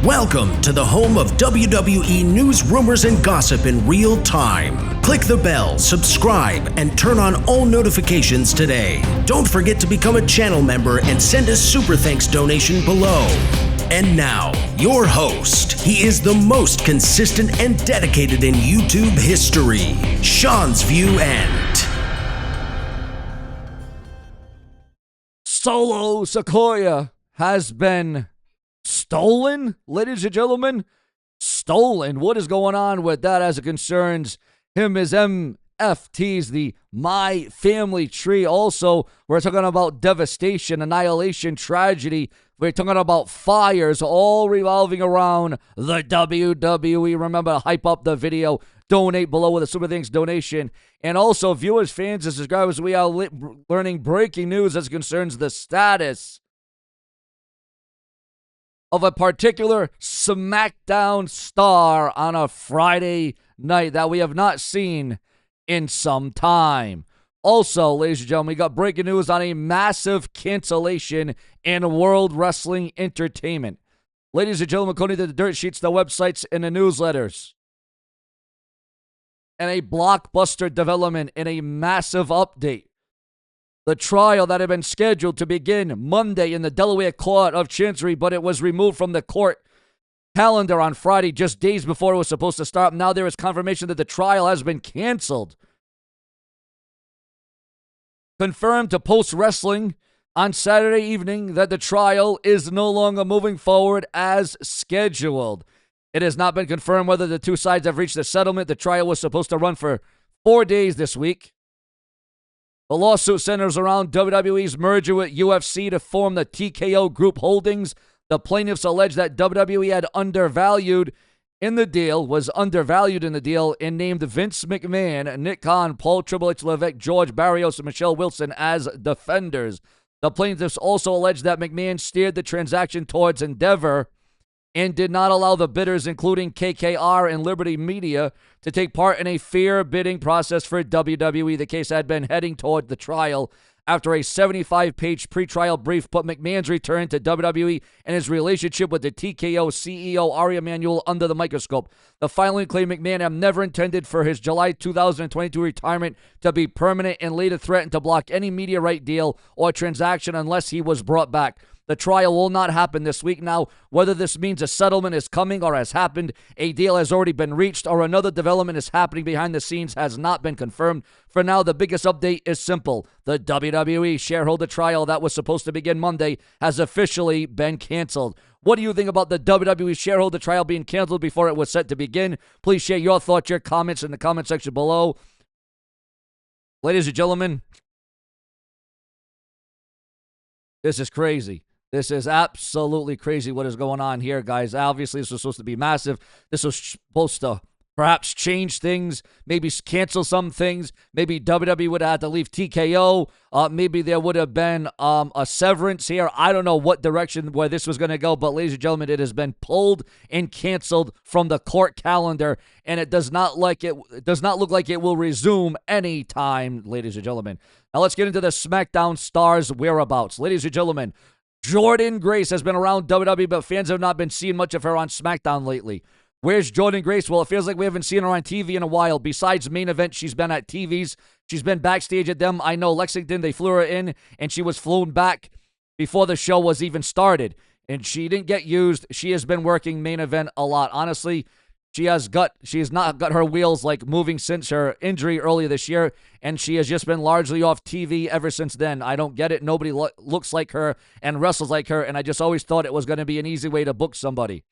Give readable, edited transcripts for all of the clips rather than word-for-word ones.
Welcome to the home of WWE news, rumors, and gossip in real time. Click the bell, subscribe, and turn on all notifications today. Don't forget to become a channel member and send a super thanks donation below. And now, your host. He is the most consistent and dedicated in YouTube history, SeanzViewEnt. Solo Sequoia has been stolen, ladies and gentlemen. Stolen. What is going on with that as it concerns him, his MFTs, the My Family Tree? Also, we're talking about devastation, annihilation, tragedy. We're talking about fires, all revolving around the WWE. Remember to hype up the video. Donate below with a Super Thanks donation. And also, viewers, fans, and subscribers, we are learning breaking news as it concerns the status of a particular SmackDown star on a Friday night that we have not seen in some time. Also, ladies and gentlemen, we got breaking news on a massive cancellation in World Wrestling Entertainment. Ladies and gentlemen, according to the dirt sheets, the websites, and the newsletters, and a blockbuster development and a massive update. The trial that had been scheduled to begin Monday in the Delaware Court of Chancery, but it was removed from the court calendar on Friday, just days before it was supposed to start. Now there is confirmation that the trial has been canceled. Confirmed to Post Wrestling on Saturday evening that the trial is no longer moving forward as scheduled. It has not been confirmed whether the two sides have reached a settlement. The trial was supposed to run for 4 days this week. The lawsuit centers around WWE's merger with UFC to form the TKO Group Holdings. The plaintiffs allege that WWE was undervalued in the deal, and named Vince McMahon, Nick Khan, Paul Triple H Levesque, George Barrios, and Michelle Wilson as defenders. The plaintiffs also allege that McMahon steered the transaction towards Endeavor and did not allow the bidders, including KKR and Liberty Media, to take part in a fair bidding process for WWE. The case had been heading toward the trial after a 75-page pretrial brief put McMahon's return to WWE and his relationship with the TKO CEO Ari Emanuel under the microscope. The filing claimed McMahon had never intended for his July 2022 retirement to be permanent and later threatened to block any media right deal or transaction unless he was brought back. The trial will not happen this week. Now, whether this means a settlement is coming or has happened, a deal has already been reached, or another development is happening behind the scenes has not been confirmed. For now, the biggest update is simple. The WWE shareholder trial that was supposed to begin Monday has officially been canceled. What do you think about the WWE shareholder trial being canceled before it was set to begin? Please share your thoughts, your comments in the comment section below. Ladies and gentlemen, this is crazy. This is absolutely crazy what is going on here, guys. Obviously, this was supposed to be massive. This was supposed to perhaps change things, maybe cancel some things. Maybe WWE would have had to leave TKO. Maybe there would have been a severance here. I don't know what direction where this was going to go, but ladies and gentlemen, it has been pulled and canceled from the court calendar, and it does not look like it will resume anytime, ladies and gentlemen. Now let's get into the SmackDown stars' whereabouts. Ladies and gentlemen, Jordynne Grace has been around WWE, but fans have not been seeing much of her on SmackDown lately. Where's Jordynne Grace? Well, it feels like we haven't seen her on TV in a while. Besides main event, she's been at TVs. She's been backstage at them. I know Lexington, they flew her in, and she was flown back before the show was even started. And she didn't get used. She has been working main event a lot. Honestly, she has not got her wheels like moving since her injury earlier this year, and she has just been largely off TV ever since then. I don't get it. Nobody looks like her and wrestles like her, and I just always thought it was going to be an easy way to book somebody.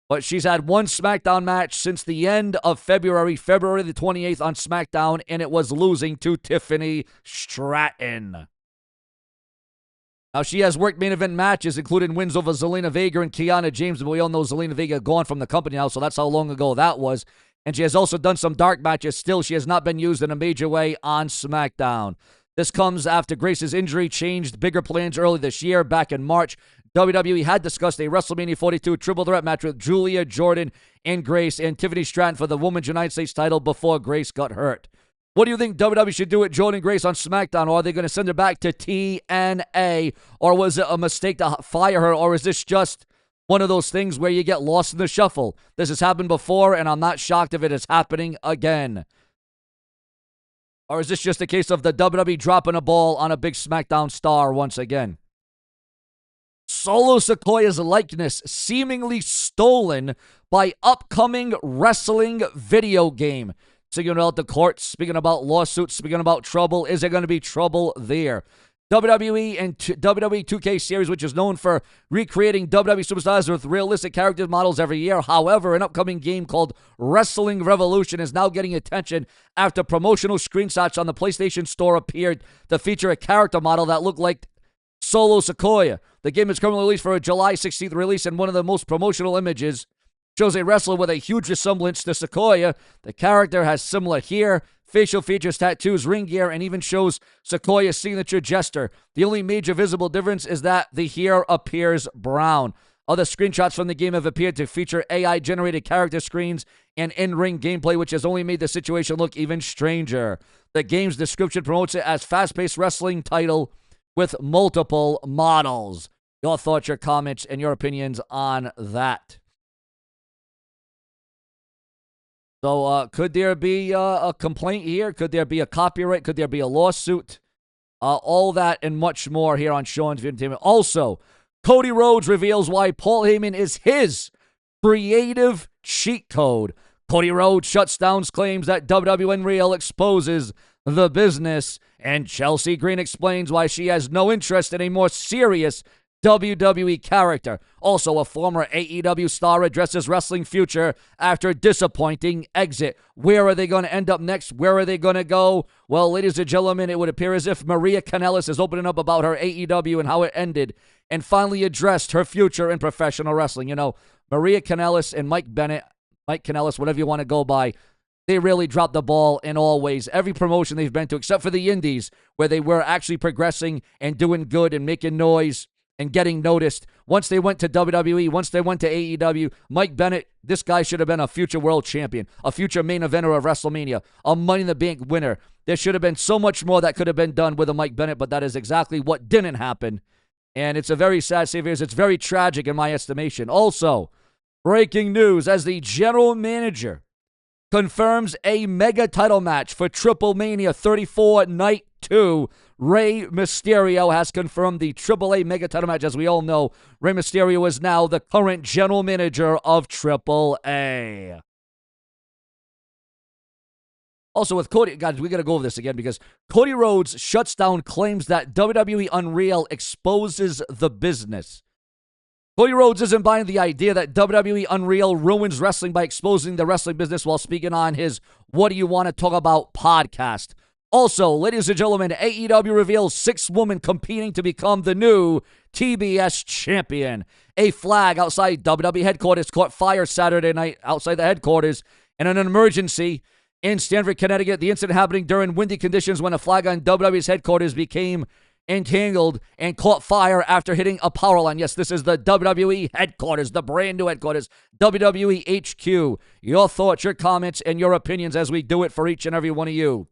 But she's had one SmackDown match since the end of February the 28th on SmackDown, and it was losing to Tiffany Stratton. Now, she has worked main event matches, including wins over Zelina Vega and Kiana James, but we all know Zelina Vega gone from the company now, so that's how long ago that was. And she has also done some dark matches. Still, she has not been used in a major way on SmackDown. This comes after Grace's injury changed bigger plans early this year. Back in March, WWE had discussed a WrestleMania 42 triple threat match with Julia, Jordan, and Grace, and Tiffany Stratton for the Women's United States title before Grace got hurt. What do you think WWE should do with Jordynne Grace on SmackDown? Or are they going to send her back to TNA? Or was it a mistake to fire her? Or is this just one of those things where you get lost in the shuffle. This has happened before, and I'm not shocked if it is happening again. Or is this just a case of the WWE dropping a ball on a big SmackDown star once again? Solo Sikoa's likeness seemingly stolen by upcoming wrestling video game. Speaking about the courts, speaking about lawsuits, speaking about trouble, is there going to be trouble there? WWE and WWE 2K series, which is known for recreating WWE superstars with realistic character models every year. However, an upcoming game called Wrestling Revolution is now getting attention after promotional screenshots on the PlayStation Store appeared to feature a character model that looked like Solo Sikoa. The game is currently released for a July 16th release, and one of the most promotional images shows a wrestler with a huge resemblance to Sikoa. The character has similar hair, facial features, tattoos, ring gear, and even shows Sikoa's signature gesture. The only major visible difference is that the hair appears brown. Other screenshots from the game have appeared to feature AI-generated character screens and in-ring gameplay, which has only made the situation look even stranger. The game's description promotes it as fast-paced wrestling title with multiple models. Your thoughts, your comments, and your opinions on that. So, could there be a complaint here? Could there be a copyright? Could there be a lawsuit? All that and much more here on Sean's View Entertainment. Also, Cody Rhodes reveals why Paul Heyman is his creative cheat code. Cody Rhodes shuts down claims that WWE Unreal exposes the business, and Chelsea Green explains why she has no interest in a more serious WWE character. Also, a former AEW star addresses wrestling future after disappointing exit. Where are they going to end up next? Where are they going to go? Well, ladies and gentlemen, it would appear as if Maria Kanellis is opening up about her AEW and how it ended, and finally addressed her future in professional wrestling. You know, Maria Kanellis and Mike Kanellis, whatever you want to go by, they really dropped the ball in all ways. Every promotion they've been to, except for the Indies, where they were actually progressing and doing good and making noise and getting noticed. Once they went to WWE, once they went to AEW, Mike Bennett, this guy should have been a future world champion, a future main eventer of WrestleMania, a Money in the Bank winner. There should have been so much more that could have been done with a Mike Bennett, but that is exactly what didn't happen. And it's a very sad state of affairs. It's very tragic in my estimation. Also, breaking news, as the general manager confirms a mega title match for Triple Mania 34 Night 2. Rey Mysterio has confirmed the AAA mega title match. As we all know, Rey Mysterio is now the current general manager of AAA. Also with Cody, guys, we got to go over this again because Cody Rhodes shuts down claims that WWE Unreal exposes the business. Cody Rhodes isn't buying the idea that WWE Unreal ruins wrestling by exposing the wrestling business while speaking on his What Do You Want to Talk About podcast. Also, ladies and gentlemen, AEW reveals 6 women competing to become the new TBS champion. A flag outside WWE headquarters caught fire Saturday night outside the headquarters in an emergency in Stamford, Connecticut. The incident happening during windy conditions when a flag on WWE's headquarters became entangled and caught fire after hitting a power line. Yes, this is the WWE headquarters, the brand new headquarters, WWE HQ. Your thoughts, your comments, and your opinions as we do it for each and every one of you.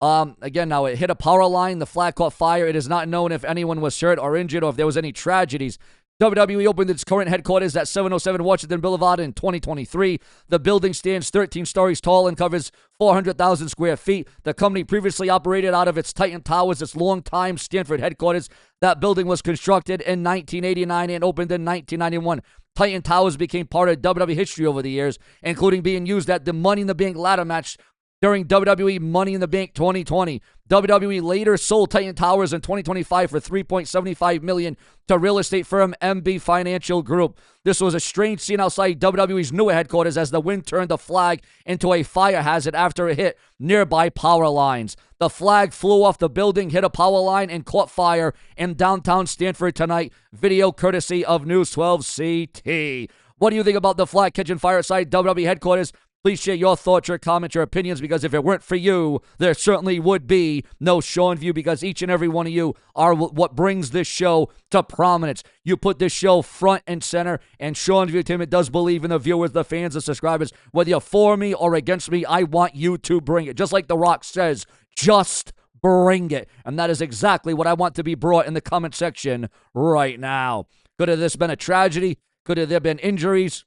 Again, now it hit a power line. The flag caught fire. It is not known if anyone was hurt or injured or if there was any tragedies. WWE opened its current headquarters at 707 Washington Boulevard in 2023. The building stands 13 stories tall and covers 400,000 square feet. The company previously operated out of its Titan Towers, its longtime Stamford headquarters. That building was constructed in 1989 and opened in 1991. Titan Towers became part of WWE history over the years, including being used at the Money in the Bank ladder match during WWE Money in the Bank 2020. WWE later sold Titan Towers in 2025 for $3.75 million to real estate firm MB Financial Group. This was a strange scene outside WWE's newer headquarters as the wind turned the flag into a fire hazard after it hit nearby power lines. The flag flew off the building, hit a power line, and caught fire in downtown Stamford tonight. Video courtesy of News 12 CT. What do you think about the flag catching fire outside WWE headquarters? Please share your thoughts, your comments, your opinions, because if it weren't for you, there certainly would be no Sean View, because each and every one of you are what brings this show to prominence. You put this show front and center, and Sean View Entertainment does believe in the viewers, the fans, the subscribers. Whether you're for me or against me, I want you to bring it. Just like The Rock says, just bring it. And that is exactly what I want to be brought in the comment section right now. Could have this been a tragedy? Could have there been injuries?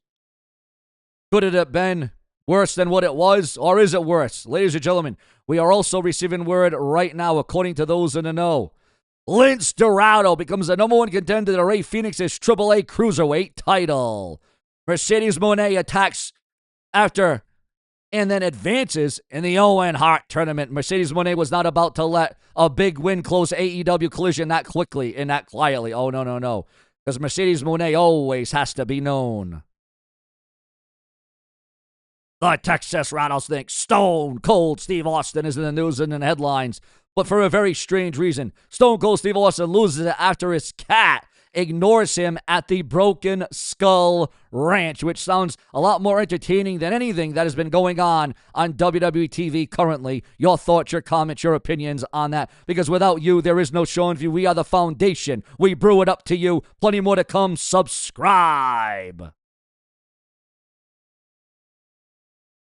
Could it have been worse than what it was? Or is it worse? Ladies and gentlemen, we are also receiving word right now, according to those in the know. Lince Dorado becomes the number one contender to Rey Fenix's AAA Cruiserweight title. Mercedes Moné attacks after and then advances in the Owen Hart tournament. Mercedes Moné was not about to let a big win close AEW Collision that quickly and that quietly. Oh, no. Because Mercedes Moné always has to be known. The Texas Rattlesnake, Stone Cold Steve Austin is in the news and in the headlines, but for a very strange reason. Stone Cold Steve Austin loses it after his cat ignores him at the Broken Skull Ranch, which sounds a lot more entertaining than anything that has been going on WWE TV currently. Your thoughts, your comments, your opinions on that, because without you, there is no SeanzView. We are the foundation. We brew it up to you. Plenty more to come. Subscribe.